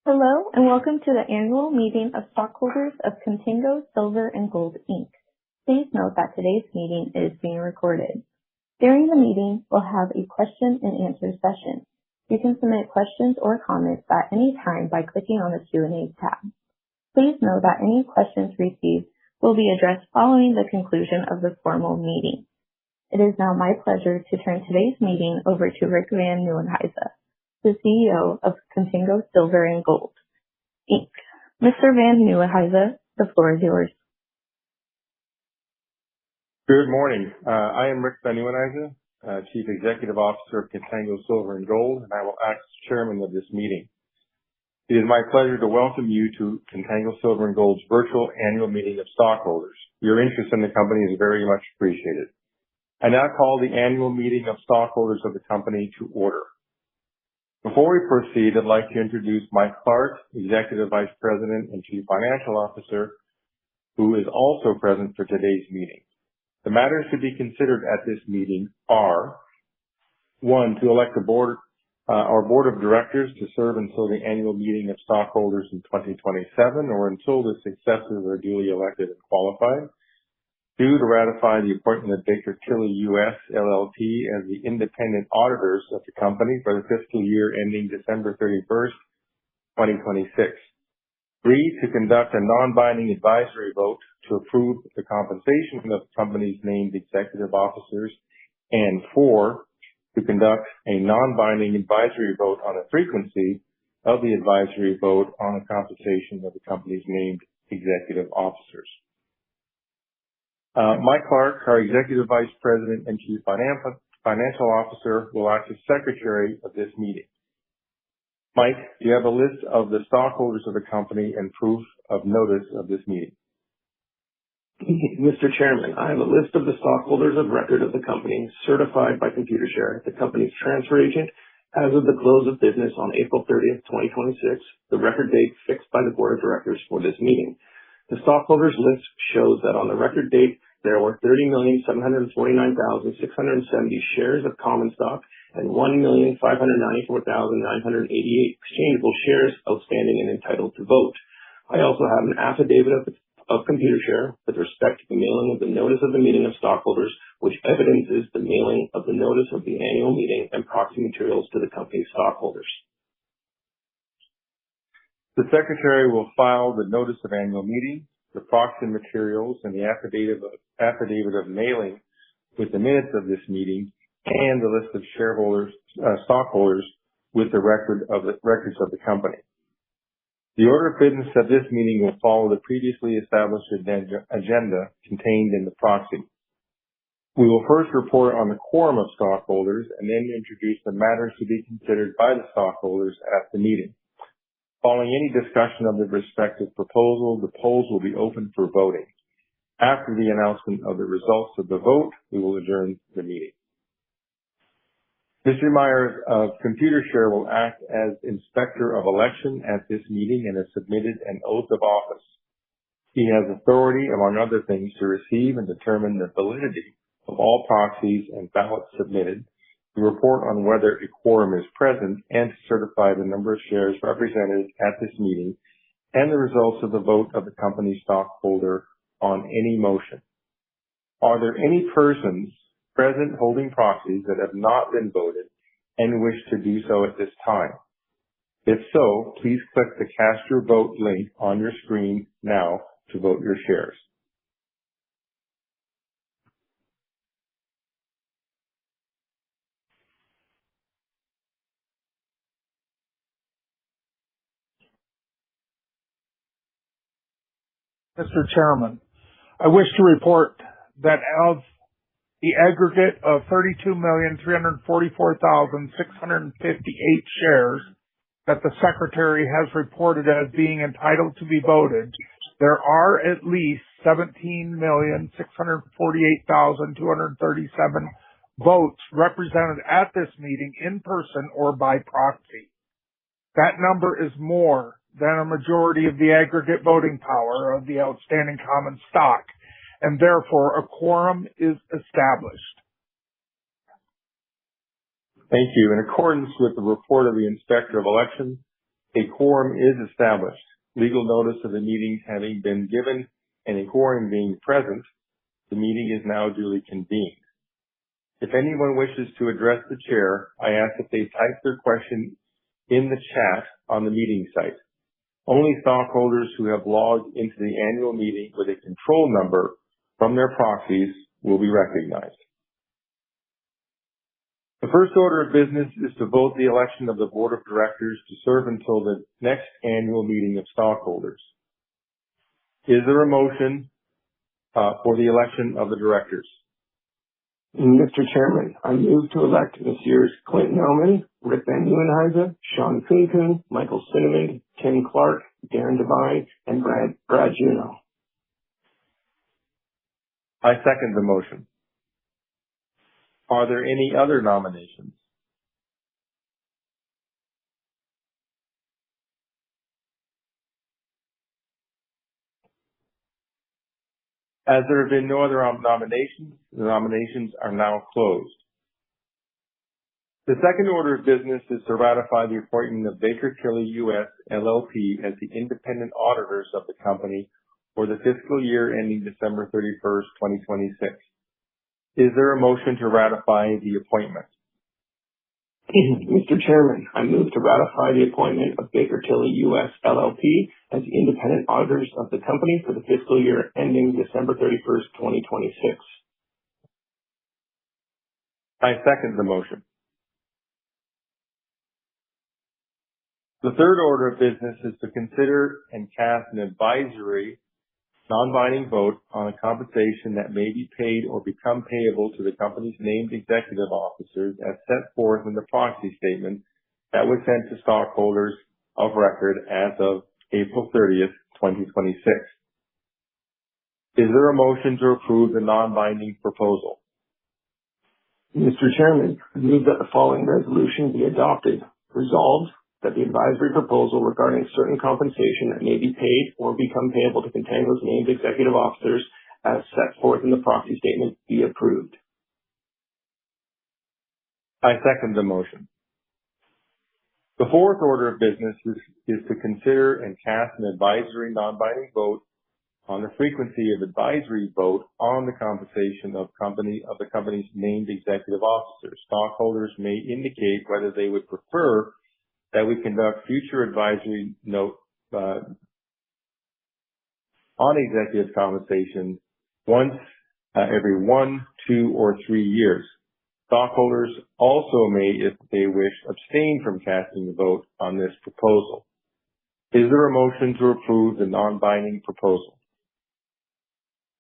Hello, and welcome to the Annual Meeting of Stockholders of Contango Silver and Gold, Inc. Please note that today's meeting is being recorded. During the meeting, we'll have a question and answer session. You can submit questions or comments at any time by clicking on the Q&A tab. Please note that any questions received will be addressed following the conclusion of the formal meeting. It is now my pleasure to turn today's meeting over to Rick Van Nieuwenhuyse, the CEO of Contango Silver and Gold, Inc. Mr. Van Nieuwenhuyse, the floor is yours. Good morning. I am Rick Van Nieuwenhuyse, Chief Executive Officer of Contango Silver and Gold, and I will act as Chairman of this meeting. It is my pleasure to welcome you to Contango Silver and Gold's virtual Annual Meeting of Stockholders. Your interest in the company is very much appreciated. I now call the Annual Meeting of Stockholders of the company to order. Before we proceed, I'd like to introduce Mike Clark, Executive Vice President and Chief Financial Officer, who is also present for today's meeting. The matters to be considered at this meeting are: 1, to elect our Board of Directors to serve until the Annual Meeting of Stockholders in 2027 or until the successors are duly elected and qualified. 2, to ratify the appointment of Baker Tilly US, LLP as the independent auditors of the company for the fiscal year ending December 31st, 2026. 3, to conduct a non-binding advisory vote to approve the compensation of the company's named executive officers. And 4, to conduct a non-binding advisory vote on the frequency of the advisory vote on the compensation of the company's named executive officers. Mike Clark, our Executive Vice President and Chief Financial Officer, will act as Secretary of this meeting. Mike, do you have a list of the stockholders of the company and proof of notice of this meeting? Mr. Chairman, I have a list of the stockholders of record of the company certified by Computershare, the company's transfer agent, as of the close of business on April 30th, 2026, the record date fixed by the Board of Directors for this meeting. The stockholders list shows that on the record date, there were 30,749,670 shares of common stock and 1,594,988 exchangeable shares outstanding and entitled to vote. I also have an affidavit of Computershare with respect to the mailing of the notice of the meeting of stockholders, which evidences the mailing of the notice of the annual meeting and proxy materials to the company's stockholders. The Secretary will file the notice of annual meeting, the proxy materials, and the affidavit of mailing with the minutes of this meeting and the list of stockholders with the records of the company. The order of business of this meeting will follow the previously established agenda contained in the proxy. We will first report on the quorum of stockholders and then introduce the matters to be considered by the stockholders at the meeting. Following any discussion of the respective proposal, the polls will be open for voting. After the announcement of the results of the vote, we will adjourn the meeting. Mr. Myers of Computershare will act as Inspector of Election at this meeting and has submitted an oath of office. He has authority, among other things, to receive and determine the validity of all proxies and ballots submitted, to report on whether a quorum is present, and to certify the number of shares represented at this meeting and the results of the vote of the company's stockholder on any motion. Are there any persons present holding proxies that have not been voted and wish to do so at this time? If so, please click the Cast Your Vote link on your screen now to vote your shares. Mr. Chairman, I wish to report that of the aggregate of 32,344,658 shares that the Secretary has reported as being entitled to be voted, there are at least 17,648,237 votes represented at this meeting in person or by proxy. That number is more than a majority of the aggregate voting power of the outstanding common stock, and therefore a quorum is established. Thank you. In accordance with the report of the Inspector of Election, A quorum is established. Legal notice of the meeting having been given and a quorum being present, the meeting is now duly convened. If anyone wishes to address the chair, I ask that they type their question in the chat on the meeting site. Only stockholders who have logged into the annual meeting with a control number from their proxies will be recognized. The first order of business is to vote the election of the board of directors to serve until the next annual meeting of stockholders. Is there a motion for the election of the directors? Mr. Chairman, I move to elect Messrs. Clint Nauman, Rick Van Nieuwenhuizen, Sean Kuhn, Michael Cinnamon, Tim Clark, Darren Devine, and Brad Juneau. I second the motion. Are there any other nominations? As there have been no other nominations, the nominations are now closed. The second order of business is to ratify the appointment of Baker Tilly US LLP as the independent auditors of the company for the fiscal year ending December 31st, 2026. Is there a motion to ratify the appointment? Mr. Chairman, I move to ratify the appointment of Baker Tilly US LLP as the independent auditors of the company for the fiscal year ending December 31st, 2026. I second the motion. The third order of business is to consider and cast an advisory non-binding vote on a compensation that may be paid or become payable to the company's named executive officers as set forth in the proxy statement that was sent to stockholders of record as of April 30th, 2026. Is there a motion to approve the non-binding proposal? Mr. Chairman, I move that the following resolution be adopted. Resolved that the advisory proposal regarding certain compensation that may be paid or become payable to Contango's named executive officers as set forth in the proxy statement be approved. I second the motion. The fourth order of business is to consider and cast an advisory non-binding vote on the frequency of advisory vote on the compensation of the company's named executive officers. Stockholders may indicate whether they would prefer that we conduct future advisory note on executive compensation once every 1, 2, or 3 years. Stockholders also may, if they wish, abstain from casting a vote on this proposal. Is there a motion to approve the non-binding proposal?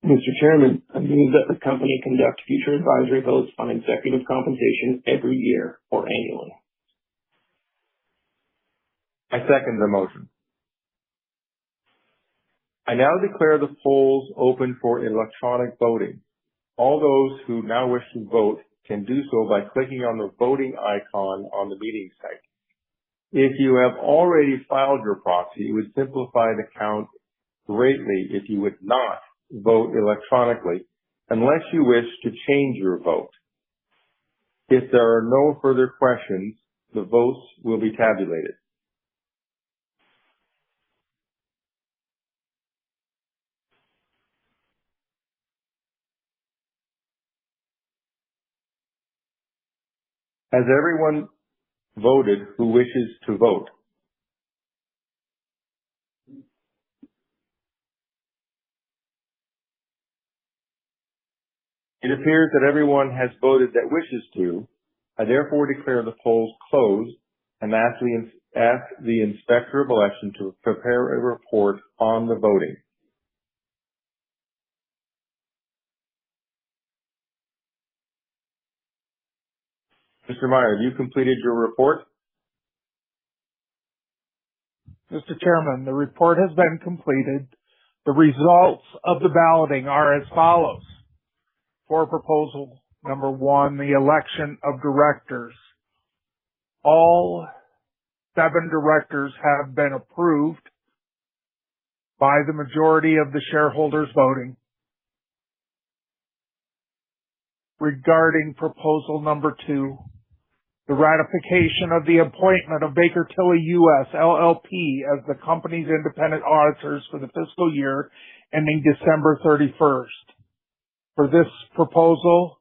Mr. Chairman, I move that the company conduct future advisory votes on executive compensation every year or annually. I second the motion. I now declare the polls open for electronic voting. All those who now wish to vote can do so by clicking on the voting icon on the meeting site. If you have already filed your proxy, it would simplify the count greatly if you would not vote electronically unless you wish to change your vote. If there are no further questions, the votes will be tabulated. Has everyone voted who wishes to vote? It appears that everyone has voted that wishes to. I therefore declare the polls closed and ask the Inspector of Election to prepare a report on the voting. Mr. Meyer, have you completed your report? Mr. Chairman, the report has been completed. The results of the balloting are as follows. For proposal number 1, the election of directors. All 7 directors have been approved by the majority of the shareholders voting. Regarding proposal number 2, The ratification of the appointment of Baker Tilly US LLP as the company's independent auditors for the fiscal year ending December 31st. For this proposal,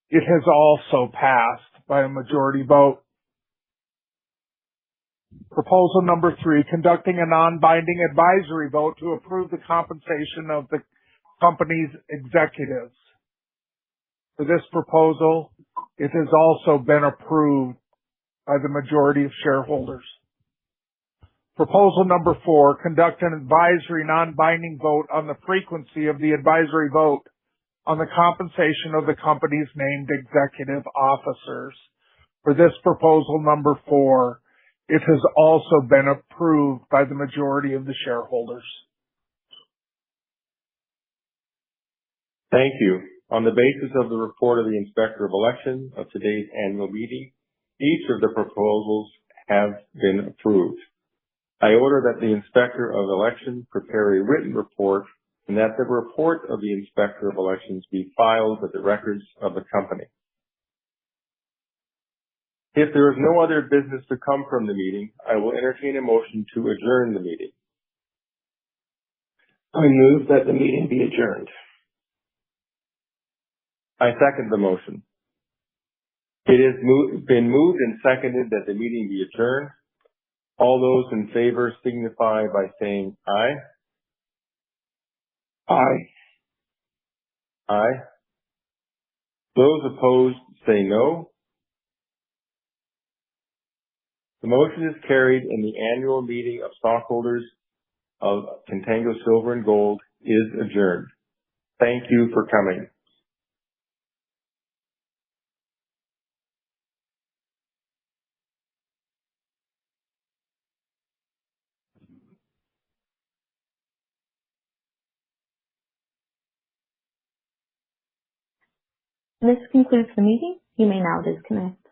it has also passed by a majority vote. Proposal number 3, conducting a non-binding advisory vote to approve the compensation of the company's executives. For this proposal, it has also been approved by the majority of shareholders. Proposal number 4, conduct an advisory non-binding vote on the frequency of the advisory vote on the compensation of the company's named executive officers. For this proposal number 4, it has also been approved by the majority of the shareholders. Thank you. On the basis of the report of the Inspector of Election of today's annual meeting, each of the proposals have been approved. I order that the Inspector of Election prepare a written report and that the report of the Inspector of Elections be filed with the records of the company. If there is no other business to come from the meeting, I will entertain a motion to adjourn the meeting. I move that the meeting be adjourned. I second the motion. It has been moved and seconded that the meeting be adjourned. All those in favor signify by saying aye. Aye. Aye. Those opposed say no. The motion is carried and the annual meeting of stockholders of Contango Silver and Gold is adjourned. Thank you for coming. This concludes the meeting. You may now disconnect.